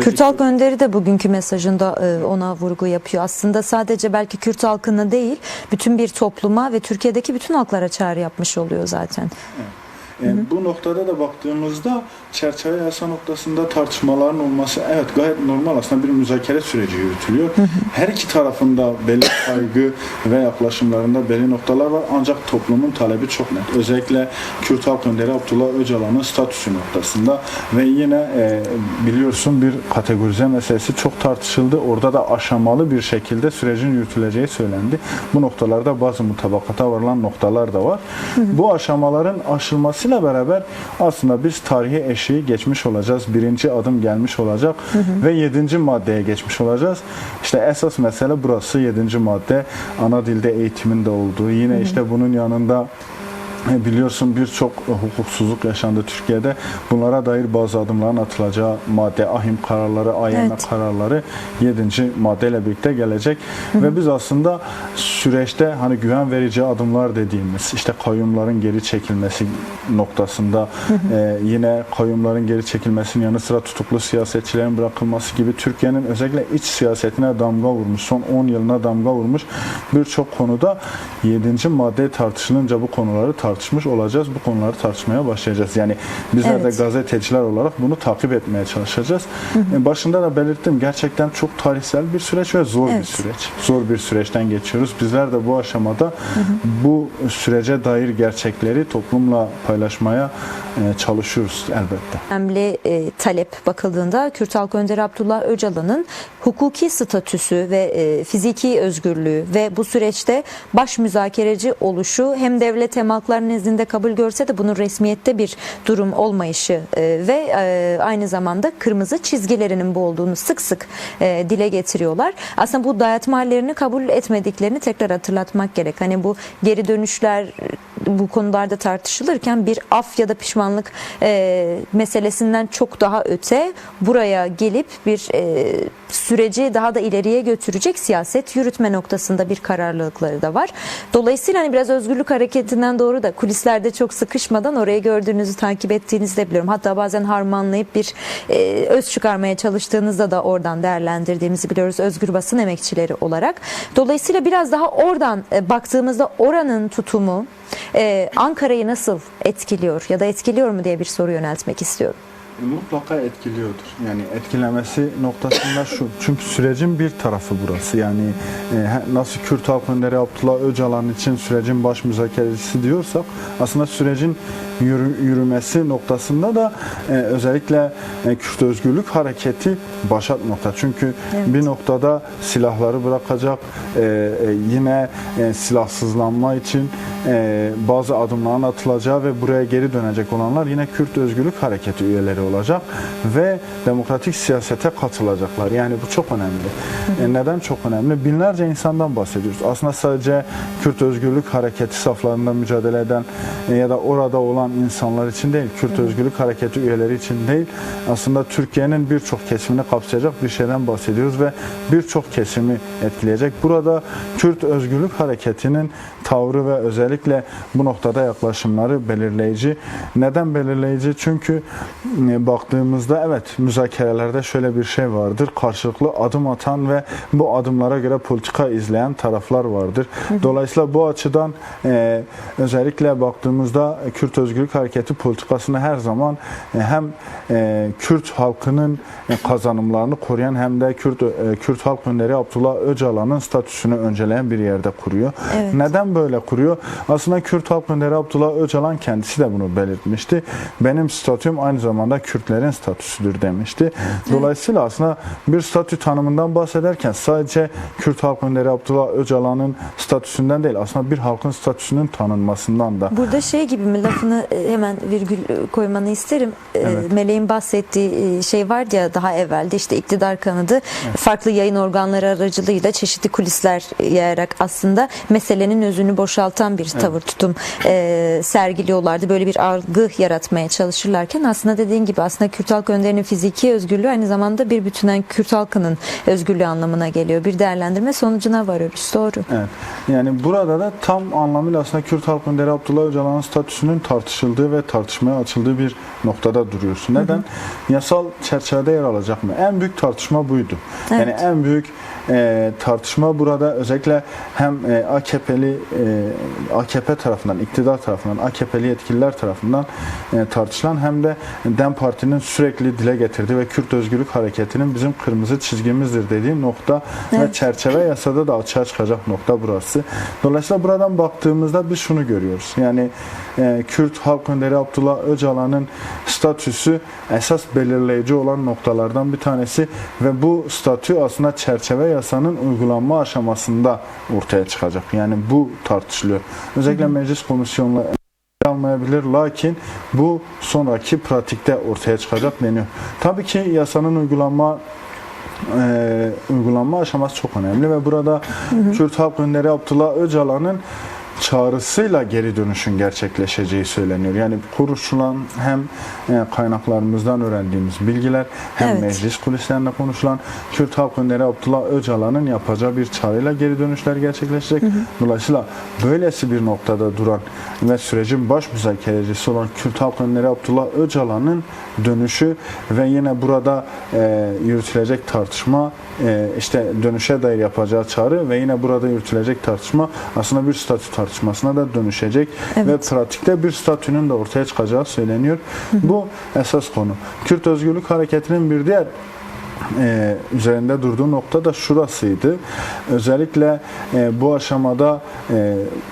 Kürt Halk Önderi de bugünkü mesajında ona vurgu yapıyor. Aslında sadece belki Kürt halkına değil, bütün bir topluma ve Türkiye'deki bütün halklara çağrı yapmış oluyor zaten. Bu noktada da baktığımızda çerçeve yasa noktasında tartışmaların olması evet gayet normal, aslında bir müzakere süreci yürütülüyor. Her iki tarafında belli saygı ve yaklaşımlarında belli noktalar var, ancak toplumun talebi çok net. Özellikle Kürt Halk Önderi Abdullah Öcalan'ın statüsü noktasında ve yine biliyorsun bir kategorize meselesi çok tartışıldı. Orada da aşamalı bir şekilde sürecin yürütüleceği söylendi. Bu noktalarda bazı mutabakata varılan noktalar da var. Bu aşamaların aşılması beraber aslında biz tarihi eşiği geçmiş olacağız. Birinci adım gelmiş olacak ve 7. maddeye geçmiş olacağız. İşte esas mesele burası, 7. madde. Ana dilde eğitimin de olduğu. Yine işte bunun yanında biliyorsun birçok hukuksuzluk yaşandı Türkiye'de. Bunlara dair bazı adımların atılacağı madde, ahim kararları, AYM kararları 7. maddeyle birlikte gelecek. Ve biz aslında süreçte hani güven verici adımlar dediğimiz işte kayyumların geri çekilmesi noktasında yine kayyumların geri çekilmesinin yanı sıra tutuklu siyasetçilerin bırakılması gibi Türkiye'nin özellikle iç siyasetine damga vurmuş, son 10 yılına damga vurmuş birçok konuda 7. madde tartışılınca bu konuları tartışmış olacağız. Bu konuları tartışmaya başlayacağız. Yani bizler de gazeteciler olarak bunu takip etmeye çalışacağız. Başında da belirttim. Gerçekten çok tarihsel bir süreç ve zor bir süreç. Zor bir süreçten geçiyoruz. Bizler de bu aşamada bu sürece dair gerçekleri toplumla paylaşmaya çalışıyoruz elbette. Önemli talep bakıldığında Kürt Halk Önderi Abdullah Öcalan'ın hukuki statüsü ve fiziki özgürlüğü ve bu süreçte baş müzakereci oluşu hem devlet hem halklar nezdinde kabul görse de bunun resmiyette bir durum olmayışı ve aynı zamanda kırmızı çizgilerinin bu olduğunu sık sık dile getiriyorlar. Aslında bu dayatma hallerini kabul etmediklerini tekrar hatırlatmak gerek. Hani bu geri dönüşler bu konularda tartışılırken bir af ya da pişmanlık meselesinden çok daha öte buraya gelip bir süreci daha da ileriye götürecek siyaset yürütme noktasında bir kararlılıkları da var. Dolayısıyla hani biraz özgürlük hareketinden doğru da kulislerde çok sıkışmadan orayı gördüğünüzü, takip ettiğinizi de biliyorum. Hatta bazen harmanlayıp bir öz çıkarmaya çalıştığınızda da oradan değerlendirdiğimizi biliyoruz özgür basın emekçileri olarak. Dolayısıyla biraz daha oradan baktığımızda oranın tutumu Ankara'yı nasıl etkiliyor ya da etkiliyor mu diye bir soru yöneltmek istiyorum. Mutlaka etkiliyordur. Yani etkilemesi noktasında şu. Çünkü sürecin bir tarafı burası. Yani nasıl Kürt Halk Önderi Abdullah Öcalan için sürecin baş müzakerecisi diyorsak aslında sürecin yürümesi noktasında da özellikle Kürt Özgürlük Hareketi başat nokta. Çünkü bir noktada silahları bırakacak, yine silahsızlanma için bazı adımların atılacağı ve buraya geri dönecek olanlar yine Kürt Özgürlük Hareketi üyeleri olacak ve demokratik siyasete katılacaklar. Yani bu çok önemli. Neden çok önemli? Binlerce insandan bahsediyoruz. Aslında sadece Kürt Özgürlük Hareketi saflarında mücadele eden ya da orada olan insanlar için değil, Kürt Özgürlük Hareketi üyeleri için değil, aslında Türkiye'nin birçok kesimini kapsayacak bir şeyden bahsediyoruz ve birçok kesimi etkileyecek. Burada Kürt Özgürlük Hareketi'nin tavrı ve özellikle bu noktada yaklaşımları belirleyici. Neden belirleyici? Çünkü baktığımızda evet müzakerelerde şöyle bir şey vardır. Karşılıklı adım atan ve bu adımlara göre politika izleyen taraflar vardır. Dolayısıyla bu açıdan özellikle baktığımızda Kürt Özgürlük Hareketi politikasını her zaman hem Kürt halkının kazanımlarını koruyan hem de Kürt Halk Önderi Abdullah Öcalan'ın statüsünü önceleyen bir yerde kuruyor. Evet. Neden böyle kuruyor? Aslında Kürt Halk Önderi Abdullah Öcalan kendisi de bunu belirtmişti. Benim statüm aynı zamanda Kürtlerin statüsüdür demişti. Dolayısıyla aslında bir statü tanımından bahsederken sadece Kürt Halk Önderi Abdullah Öcalan'ın statüsünden değil, aslında bir halkın statüsünün tanınmasından da. Burada şey gibi mi, lafını hemen virgül koymanı isterim. Evet. Meleğin bahsettiği şey vardı ya daha evvelde, işte iktidar kanadı farklı yayın organları aracılığıyla çeşitli kulisler yayarak aslında meselenin özünü önünü boşaltan bir tavır tutum sergiliyorlardı. Böyle bir algı yaratmaya çalışırlarken aslında dediğin gibi aslında Kürt halk önderinin fiziki özgürlüğü aynı zamanda bir bütünen Kürt halkının özgürlüğü anlamına geliyor. Bir değerlendirme sonucuna varıyoruz. Doğru. Evet. Yani burada da tam anlamıyla aslında Kürt halk önderi Abdullah Öcalan'ın statüsünün tartışıldığı ve tartışmaya açıldığı bir noktada duruyorsun. Neden? Yasal çerçevede yer alacak mı? En büyük tartışma buydu. Evet. Yani en büyük tartışma burada özellikle hem AKP tarafından, iktidar tarafından, AKP'li yetkililer tarafından tartışılan hem de DEM Parti'nin sürekli dile getirdiği ve Kürt Özgürlük Hareketi'nin bizim kırmızı çizgimizdir dediği nokta ve çerçeve yasada da açığa çıkacak nokta burası. Dolayısıyla buradan baktığımızda biz şunu görüyoruz. Yani Kürt halk önderi Abdullah Öcalan'ın statüsü esas belirleyici olan noktalardan bir tanesi ve bu statü aslında çerçeve yasanın uygulanma aşamasında ortaya çıkacak. Yani bu tartışılıyor. Özellikle meclis komisyonları almayabilir, lakin bu sonraki pratikte ortaya çıkacak deniyor. Tabii ki yasanın uygulanma aşaması çok önemli ve burada Kürt halk önderi Abdullah Öcalan'ın çağrısıyla geri dönüşün gerçekleşeceği söyleniyor. Yani konuşulan hem kaynaklarımızdan öğrendiğimiz bilgiler hem meclis kulislerinde konuşulan Kürt halk önderi Abdullah Öcalan'ın yapacağı bir çağrıyla geri dönüşler gerçekleşecek. Dolayısıyla böylesi bir noktada duran ve sürecin baş müzakerecisi olan Kürt halk önderi Abdullah Öcalan'ın dönüşü ve yine burada yürütülecek tartışma işte dönüşe dair yapacağı çağrı ve yine burada yürütülecek tartışma aslında bir statü tartışmasına da dönüşecek ve pratikte bir statünün de ortaya çıkacağı söyleniyor. Bu esas konu. Kürt Özgürlük Hareketi'nin bir diğer üzerinde durduğu nokta da şurasıydı. Özellikle bu aşamada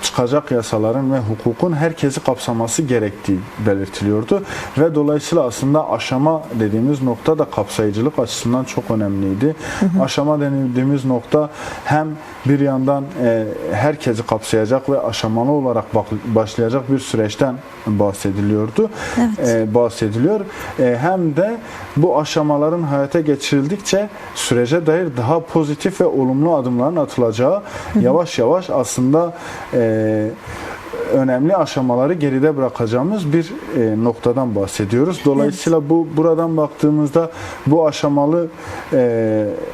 çıkacak yasaların ve hukukun herkesi kapsaması gerektiği belirtiliyordu. Ve dolayısıyla aslında aşama dediğimiz nokta da kapsayıcılık açısından çok önemliydi. Aşama denildiğimiz nokta hem bir yandan herkesi kapsayacak ve aşamalı olarak başlayacak bir süreçten bahsediliyordu. Bahsediliyor. Hem de bu aşamaların hayata geçirildikçe sürece dair daha pozitif ve olumlu adımların atılacağı yavaş yavaş aslında önemli aşamaları geride bırakacağımız bir noktadan bahsediyoruz. Dolayısıyla buradan baktığımızda bu aşamalı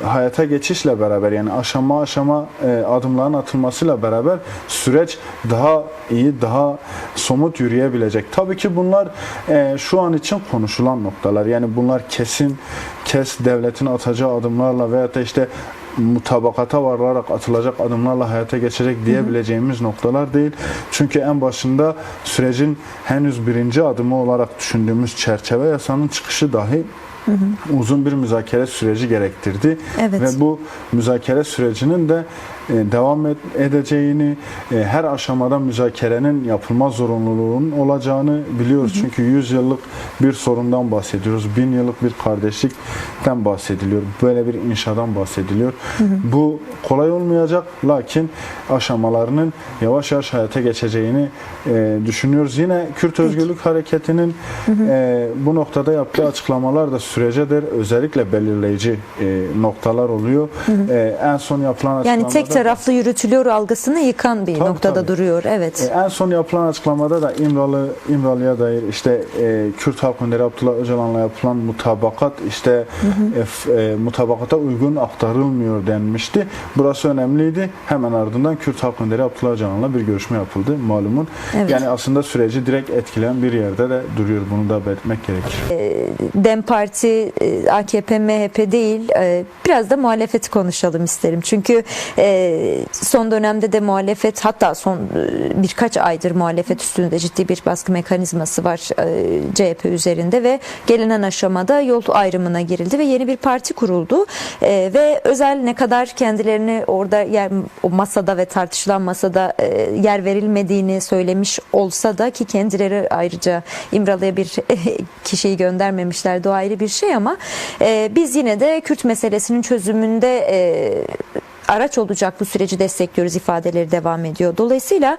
hayata geçişle beraber yani aşama adımların atılmasıyla beraber süreç daha iyi, daha somut yürüyebilecek. Tabii ki bunlar şu an için konuşulan noktalar. Yani bunlar devletin atacağı adımlarla veyahut da işte mutabakata varılarak atılacak adımlarla hayata geçecek diyebileceğimiz noktalar değil. Çünkü en başında sürecin henüz birinci adımı olarak düşündüğümüz çerçeve yasanın çıkışı dahi uzun bir müzakere süreci gerektirdi. Ve bu müzakere sürecinin de devam edeceğini, her aşamada müzakerenin yapılma zorunluluğunun olacağını biliyoruz. Çünkü 100 yıllık bir sorundan bahsediyoruz. 1000 yıllık bir kardeşlikten bahsediliyor. Böyle bir inşadan bahsediliyor. Bu kolay olmayacak. Lakin aşamalarının yavaş yavaş hayata geçeceğini düşünüyoruz. Yine Kürt Özgürlük Hareketi'nin bu noktada yaptığı açıklamalar da sürece de özellikle belirleyici noktalar oluyor. En son yapılan açıklamada yani tek taraflı yürütülüyor algısını yıkan bir noktada duruyor. Evet. En son yapılan açıklamada da İmralı'ya dair işte Kürt halk önderi Abdullah Öcalan'la yapılan mutabakat işte mutabakata uygun aktarılmıyor denmişti. Burası önemliydi. Hemen ardından Kürt halk önderi Abdullah Öcalan'la bir görüşme yapıldı malumun. Yani aslında süreci direkt etkileyen bir yerde de duruyor. Bunu da belirtmek gerekir. DEM Parti, AKP, MHP değil biraz da muhalefeti konuşalım isterim. Çünkü son dönemde de muhalefet hatta son birkaç aydır muhalefet üstünde ciddi bir baskı mekanizması var CHP üzerinde ve gelinen aşamada yol ayrımına girildi ve yeni bir parti kuruldu. Ve özel ne kadar kendilerini orada o masada ve tartışılan masada yer verilmediğini söylemiş olsa da ki kendileri ayrıca İmralı'ya bir kişiyi göndermemişlerdi, o ayrı bir şey ama biz yine de Kürt meselesinin çözümünde araç olacak bu süreci destekliyoruz ifadeleri devam ediyor. Dolayısıyla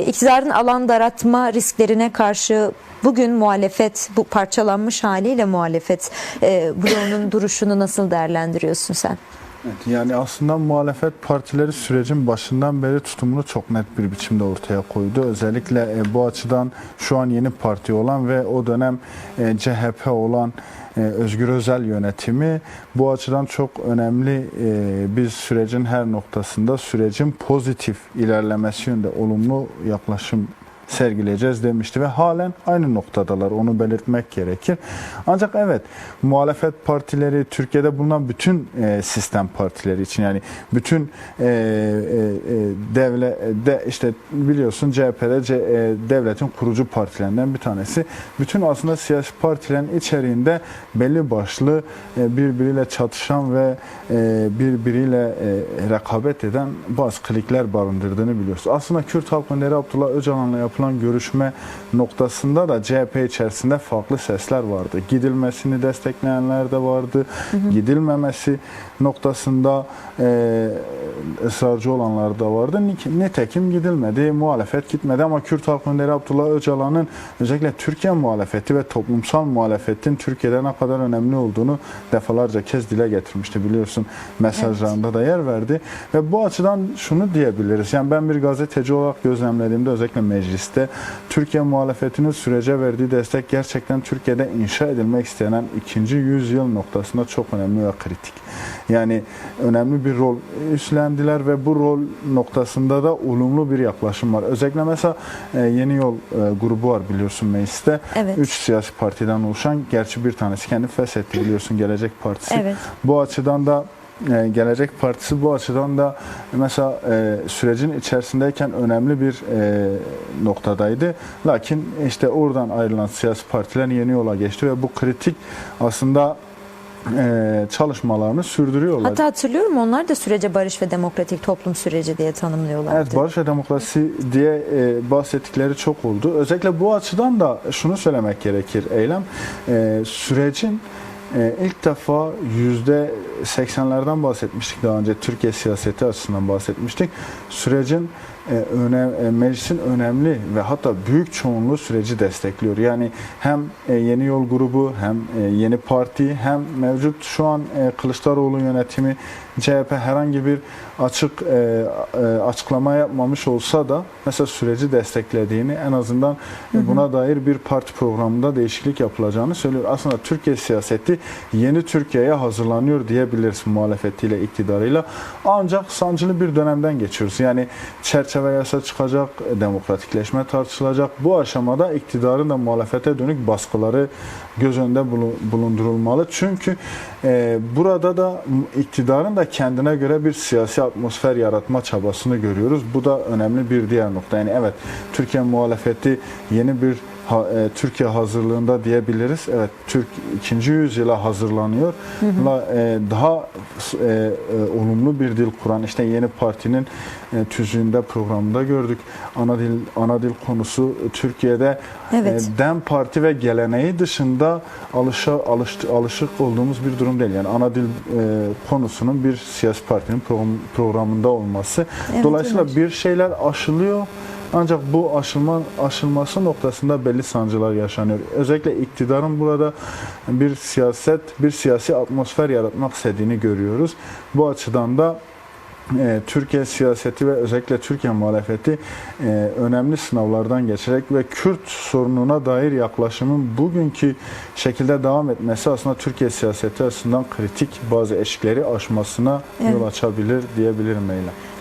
iktidarın alan daratma risklerine karşı bugün muhalefet, bu parçalanmış haliyle muhalefet bloğunun duruşunu nasıl değerlendiriyorsun sen? Evet, yani aslında muhalefet partileri sürecin başından beri tutumunu çok net bir biçimde ortaya koydu. Özellikle bu açıdan şu an yeni parti olan ve o dönem CHP olan Özgür Özel yönetimi bu açıdan çok önemli. Biz sürecin her noktasında sürecin pozitif ilerlemesi yönünde olumlu yaklaşım sergileyeceğiz demişti ve halen aynı noktadalar, onu belirtmek gerekir. Ancak evet, muhalefet partileri, Türkiye'de bulunan bütün sistem partileri için, yani bütün işte biliyorsun CHP'de devletin kurucu partilerinden bir tanesi. Bütün aslında siyasi partilerin içeriğinde belli başlı birbiriyle çatışan ve birbiriyle rekabet eden bazı klikler barındırdığını biliyoruz. Aslında Kürt Halk Önderi Abdullah Öcalan'la yapılan görüşme noktasında da CHP içerisinde farklı sesler vardı. Gidilmesini destekleyenler de vardı. Gidilmemesi noktasında ısrarcı olanlar da vardı. Nitekim gidilmedi, muhalefet gitmedi ama Kürt Halk Önderi Abdullah Öcalan'ın özellikle Türkiye muhalefeti ve toplumsal muhalefetin Türkiye'de ne kadar önemli olduğunu defalarca kez dile getirmişti, biliyorsun. Mesajlarında da yer verdi ve bu açıdan şunu diyebiliriz. Yani ben bir gazeteci olarak gözlemlediğimde, özellikle mecliste, Türkiye muhalefetinin sürece verdiği destek gerçekten Türkiye'de inşa edilmek istenen 2. yüzyıl noktasında çok önemli ve kritik. Yani önemli bir rol üstlendiler ve bu rol noktasında da olumlu bir yaklaşım var. Özellikle mesela Yeni Yol grubu var, biliyorsun, mecliste. Evet. 3 siyasi partiden oluşan, gerçi bir tanesi kendi feshetti, biliyorsun, Gelecek Partisi. Evet. Bu açıdan da Gelecek Partisi bu açıdan da mesela sürecin içerisindeyken önemli bir noktadaydı. Lakin işte oradan ayrılan siyasi partiler Yeni Yola geçti ve bu kritik aslında çalışmalarını sürdürüyorlar. Hatta hatırlıyorum, onlar da sürece barış ve demokratik toplum süreci diye tanımlıyorlardı. Evet, barış ve demokrasi diye bahsettikleri çok oldu. Özellikle bu açıdan da şunu söylemek gerekir Eylem. Sürecin ilk defa %80'lerden bahsetmiştik daha önce, Türkiye siyaseti açısından bahsetmiştik. Sürecin meclisin önemli ve hatta büyük çoğunluğu süreci destekliyor. Yani hem Yeni Yol grubu, hem Yeni Parti, hem mevcut şu an Kılıçdaroğlu yönetimi, CHP herhangi bir açıklama yapmamış olsa da mesela süreci desteklediğini, en azından buna dair bir parti programında değişiklik yapılacağını söylüyor. Aslında Türkiye siyaseti yeni Türkiye'ye hazırlanıyor diyebiliriz, muhalefetiyle, iktidarıyla. Ancak sancılı bir dönemden geçiyoruz. Yani çerçeve yasa çıkacak, demokratikleşme tartışılacak. Bu aşamada iktidarın da muhalefete dönük baskıları göz önünde bulundurulmalı. Çünkü burada da iktidarın da kendine göre bir siyasi atmosfer yaratma çabasını görüyoruz. Bu da önemli bir diğer nokta. Yani evet, Türkiye muhalefeti yeni bir Türkiye hazırlığında diyebiliriz. Evet, Türk 2. yüzyıla hazırlanıyor. Daha olumlu bir dil kuran, işte Yeni Parti'nin tüzüğünde, programında gördük. Ana dil konusu Türkiye'de DEM Parti ve geleneği dışında alışık olduğumuz bir durum değil. Yani ana dil konusunun bir siyasi partinin programında olması. Evet, Dolayısıyla evet, bir şeyler aşılıyor. Ancak bu aşılması noktasında belli sancılar yaşanıyor. Özellikle iktidarın burada bir siyasi atmosfer yaratmak istediğini görüyoruz. Bu açıdan da Türkiye siyaseti ve özellikle Türkiye muhalefeti önemli sınavlardan geçerek ve Kürt sorununa dair yaklaşımın bugünkü şekilde devam etmesi aslında Türkiye siyaseti açısından kritik bazı eşikleri aşmasına yol açabilir diyebilirim Eylem.